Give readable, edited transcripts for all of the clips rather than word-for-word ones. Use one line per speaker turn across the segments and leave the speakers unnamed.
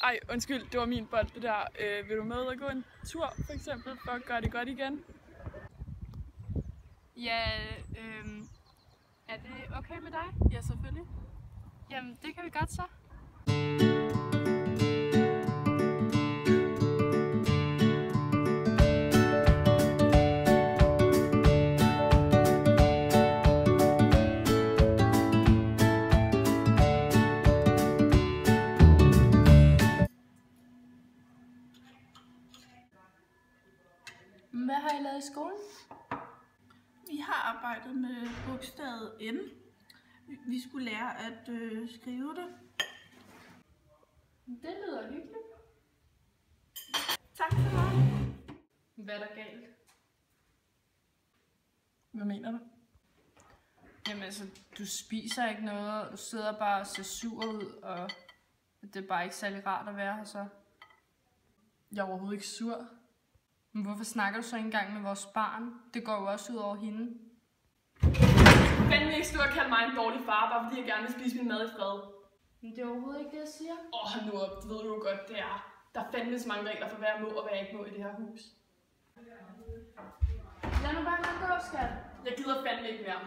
Ej, undskyld, det var min bold, det der. Vil du med og gå en tur, for eksempel, for at gøre det godt igen?
Ja, er det okay med dig?
Ja, selvfølgelig.
Jamen, det kan vi godt så. Hvad har I lavet i skolen?
Vi har arbejdet med bogstavet N. Vi skulle lære at skrive det.
Det lyder hyggeligt.
Tak for mig.
Hvad er der galt?
Hvad mener du?
Jamen altså, du spiser ikke noget, og du sidder bare og ser sur ud, og det er bare ikke særlig rart at være her så.
Jeg er overhovedet ikke sur.
Men hvorfor snakker du så ikke engang med vores barn? Det går jo også ud over hende.
Fandme ikke stå og kalde mig en dårlig far, bare fordi jeg gerne vil spise min mad i fred.
Men det er overhovedet ikke det, jeg siger.
Hold nu op, det ved du jo godt, det er. Der er fandme så mange regler for, hvad jeg må og hvad jeg ikke må i det her hus.
Lad nu bare mig gå, skat.
Jeg gider fandme ikke mere.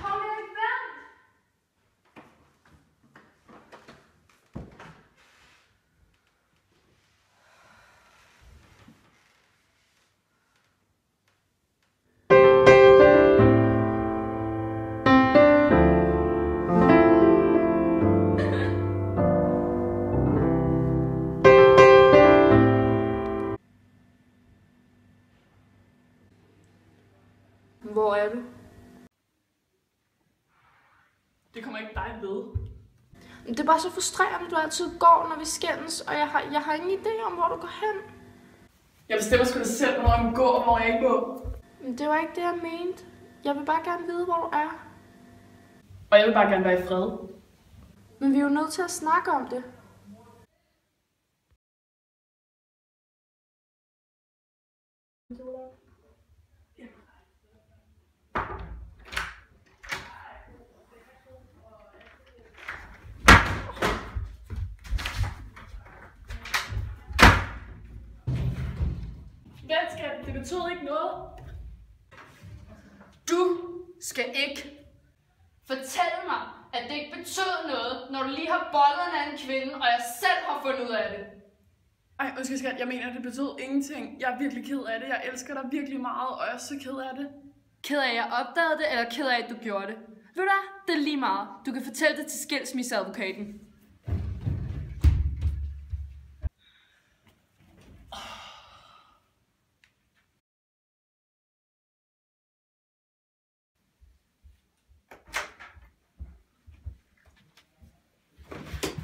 Kom Erik, vent! Hvor er du?
Det kommer ikke dig ved.
Det er bare så frustrerende, du altid går, når vi skændes, og jeg har ingen idé om, hvor du går hen.
Jeg bestemmer sgu da selv, hvornår jeg må gå og hvornår jeg ikke må.
Men det var ikke det, jeg mente. Jeg vil bare gerne vide, hvor du er.
Og jeg vil bare gerne være i fred.
Men vi er jo nødt til at snakke om det.
Vent, skat, det betød ikke noget.
Du skal ikke fortælle mig, at det ikke betød noget, når du lige har bollet en anden kvinde, og jeg selv har fundet ud af det.
Ej, undskyld skat, jeg mener, det betød ingenting. Jeg er virkelig ked af det. Jeg elsker dig virkelig meget, og jeg er så ked af det.
Ked af, at jeg opdagede det, eller ked af, at du gjorde det? Ved du hvad? Det er lige meget. Du kan fortælle det til skilsmisseadvokaten.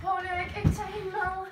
Prøv lige ikke tage hende med.